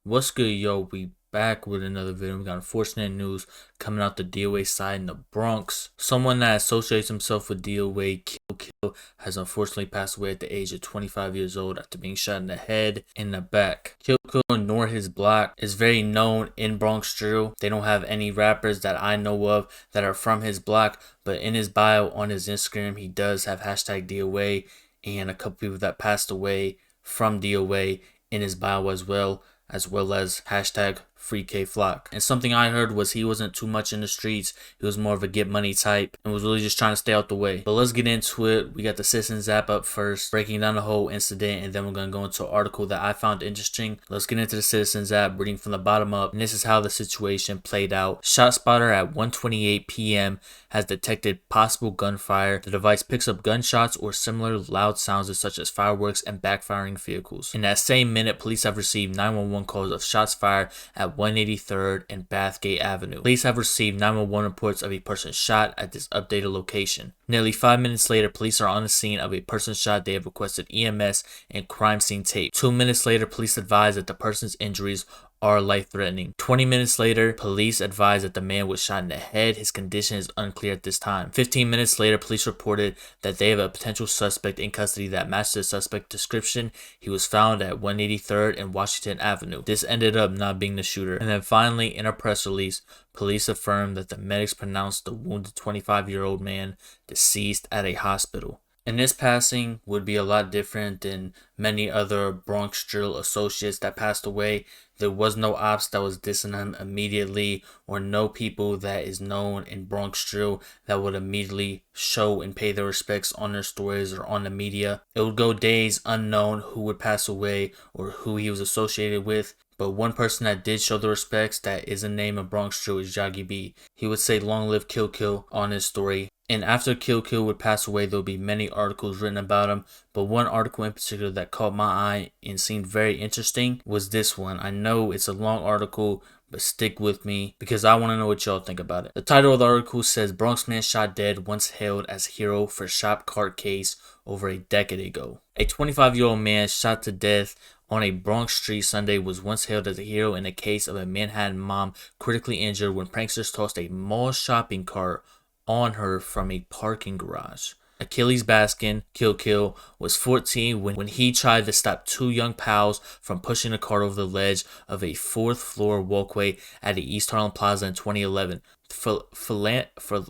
What's good, yo? We back with another video. We got unfortunate news coming out the DOA side in the Bronx. Someone that associates himself with DOA, llK, has unfortunately passed away at the age of 25 years old after being shot in the head and the back. llK nor his block is very known in Bronx drill. They don't have any rappers that I know of that are from his block, but in his bio on his Instagram, he does have hashtag DOA and a couple people that passed away from DOA in his bio as well as hashtag Free K Flock. And something I heard was he wasn't too much in the streets. He was more of a get money type and was really just trying to stay out the way. But let's get into it. We got the SLIXZZ app up first, breaking down the whole incident, and then we're going to go into an article that I found interesting. Let's get into the SLIXZZ app, reading from the bottom up. And this is how the situation played out. ShotSpotter at 1:28 p.m. has detected possible gunfire. The device picks up gunshots or similar loud sounds such as fireworks and backfiring vehicles. In that same minute, police have received 911 calls of shots fired at 183rd and Bathgate Avenue. Police have received 911 reports of a person shot at this updated location. Nearly 5 minutes later, police are on the scene of a person shot. They have requested EMS and crime scene tape. 2 minutes later, police advise that the person's injuries are life-threatening. 20 minutes later, police advised that the man was shot in the head. His condition is unclear at this time. 15 minutes later, police reported that they have a potential suspect in custody that matched the suspect description. He was found at 183rd and Washington Avenue. This ended up not being the shooter. And then finally, in a press release, police affirmed that the medics pronounced the wounded 25-year-old man deceased at a hospital. And this passing would be a lot different than many other Bronx drill associates that passed away. There was no ops that was dissing him immediately, or no people that is known in Bronx drill that would immediately show and pay their respects on their stories or on the media. It would go days unknown who would pass away or who he was associated with. But one person that did show the respects that is a name of Bronx drill is JADON. He would say long live llK on his story. And after llK would pass away, there would be many articles written about him. But one article in particular that caught my eye and seemed very interesting was this one. I know it's a long article, but stick with me because I want to know what y'all think about it. The title of the article says, Bronx man shot dead, once hailed as hero for shop cart case over a decade ago. A 25-year-old man shot to death on a Bronx street Sunday was once hailed as a hero in the case of a Manhattan mom critically injured when pranksters tossed a mall shopping cart on her from a parking garage. Achilles Baskin, llK, was 14 when he tried to stop two young pals from pushing a cart over the ledge of a 4th floor walkway at the East Harlem Plaza in 2011.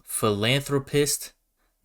Philanthropist,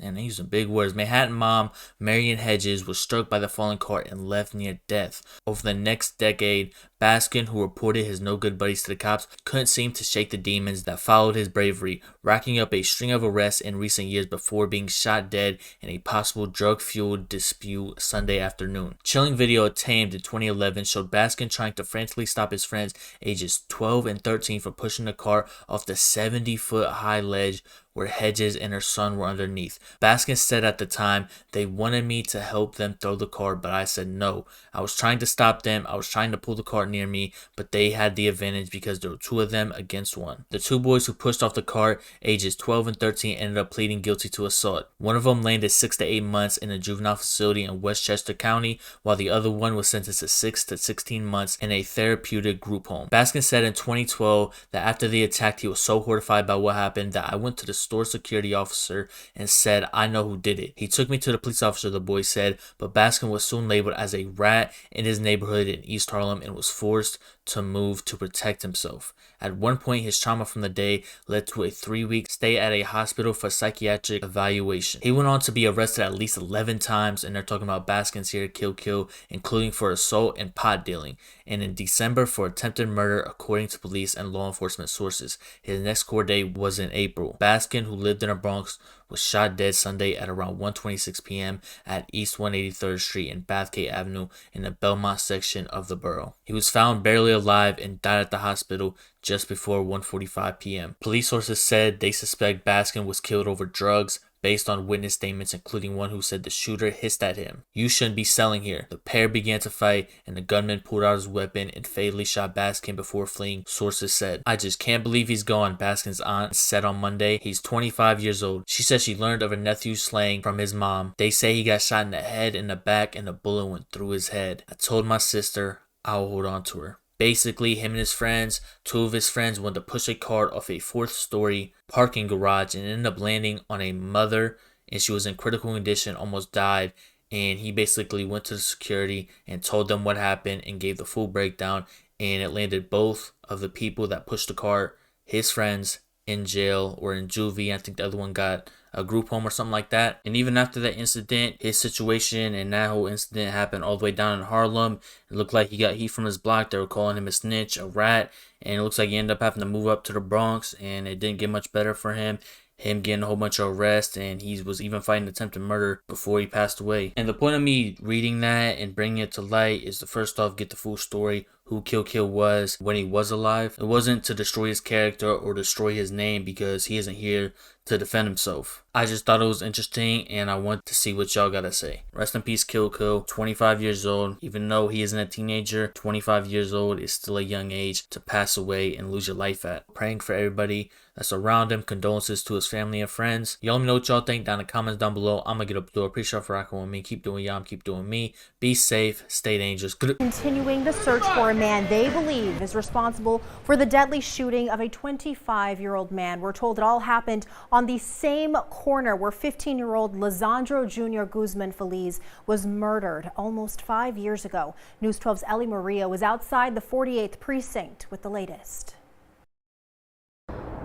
and they use some big words, Manhattan mom Marion Hedges was struck by the falling cart and left near death. Over the next decade, Baskin, who reported his no-good buddies to the cops, couldn't seem to shake the demons that followed his bravery, racking up a string of arrests in recent years before being shot dead in a possible drug-fueled dispute Sunday afternoon. Chilling video obtained in 2011 showed Baskin trying to frantically stop his friends ages 12 and 13 from pushing the car off the 70-foot high ledge where Hedges and her son were underneath. Baskin said at the time, they wanted me to help them throw the car, but I said no. I was trying to stop them. I was trying to pull the cart near me, but they had the advantage because there were two of them against one. The two boys who pushed off the cart, ages 12 and 13, ended up pleading guilty to assault. One of them landed 6 to 8 months in a juvenile facility in Westchester County, while the other one was sentenced to 6 to 16 months in a therapeutic group home. Baskin said in 2012 that after the attack, he was so horrified by what happened that I went to the store security officer and said, I know who did it. He took me to the police officer, the boy said, but Baskin was soon labeled as a rat in his neighborhood in East Harlem and was forced to move to protect himself. At one point, his trauma from the day led to a 3-week stay at a hospital for psychiatric evaluation. He went on to be arrested at least 11 times, and they're talking about Baskin's here, llK, including for assault and pot dealing, and in December for attempted murder, according to police and law enforcement sources. His next court date was in April. Baskin, who lived in the Bronx, was shot dead Sunday at around 1:26 p.m. at East 183rd Street and Bathgate Avenue in the Belmont section of the borough. He was found barely alive and died at the hospital just before 1:45 p.m. Police sources said they suspect Baskin was killed over drugs, based on witness statements, including one who said the shooter hissed at him, "You shouldn't be selling here." The pair began to fight, and the gunman pulled out his weapon and fatally shot Baskin before fleeing, sources said. "I just can't believe he's gone," Baskin's aunt said on Monday. He's 25 years old. She said she learned of her nephew's slaying from his mom. They say he got shot in the head and the back, and the bullet went through his head. "I told my sister I'll hold on to her." Basically, him and his friends, two of his friends, wanted to push a cart off a 4th-story parking garage and ended up landing on a mother, and she was in critical condition, almost died. And he basically went to the security and told them what happened and gave the full breakdown, and it landed both of the people that pushed the cart, his friends, in jail or in juvie. I think the other one got a group home or something like that. And even after that incident, his situation and that whole incident happened all the way down in Harlem. It looked like he got heat from his block. They were calling him a snitch, a rat, and it looks like he ended up having to move up to the Bronx, and it didn't get much better for him. Him getting a whole bunch of arrests, and he was even fighting attempted murder before he passed away. And the point of me reading that and bringing it to light is to first off get the full story, who llK was when he was alive. It wasn't to destroy his character or destroy his name, because he isn't here to defend himself. I just thought it was interesting, and I want to see what y'all gotta say. Rest in peace, llK. 25 years old. Even though he isn't a teenager, 25 years old is still a young age to pass away and lose your life at. Praying for everybody that's around him. Condolences to his family and friends. Y'all let me know what y'all think down in the comments down below. I'm gonna get up to it. Appreciate y'all for rocking with me. Keep doing y'all. Keep doing me. Be safe. Stay dangerous. Continuing the search for a man they believe is responsible for the deadly shooting of a 25-year-old man. We're told it all happened on the same corner where 15-year-old Lisandro Jr. Guzman Feliz was murdered almost 5 years ago. News 12's Ellie Maria was outside the 48th precinct with the latest.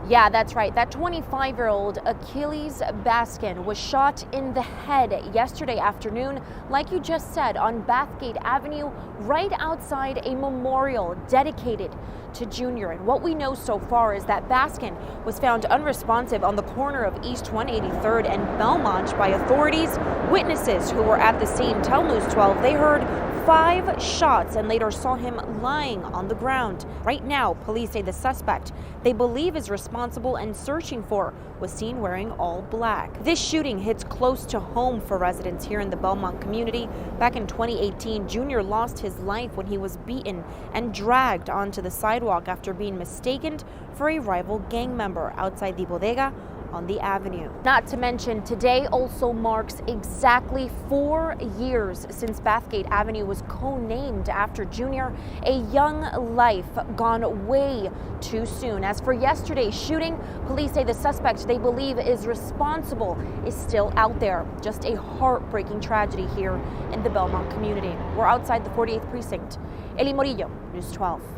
Yeah, that's right. That 25-year-old Achilles Baskin was shot in the head yesterday afternoon, like you just said, on Bathgate Avenue, right outside a memorial dedicated to Junior. And what we know so far is that Baskin was found unresponsive on the corner of East 183rd and Belmont by authorities. Witnesses who were at the scene tell News 12 they heard 5 shots and later saw him lying on the ground. Right now, police say the suspect they believe is responsible and searching for was seen wearing all black. This shooting hits close to home for residents here in the Belmont community. Back in 2018, Junior lost his life when he was beaten and dragged onto the sidewalk after being mistaken for a rival gang member outside the bodega on the avenue. Not to mention, today also marks exactly 4 years since Bathgate Avenue was co-named after Junior, a young life gone way too soon. As for yesterday's shooting, police say the suspect they believe is responsible is still out there. Just a heartbreaking tragedy here in the Belmont community. We're outside the 48th precinct. Eli Morillo, News 12.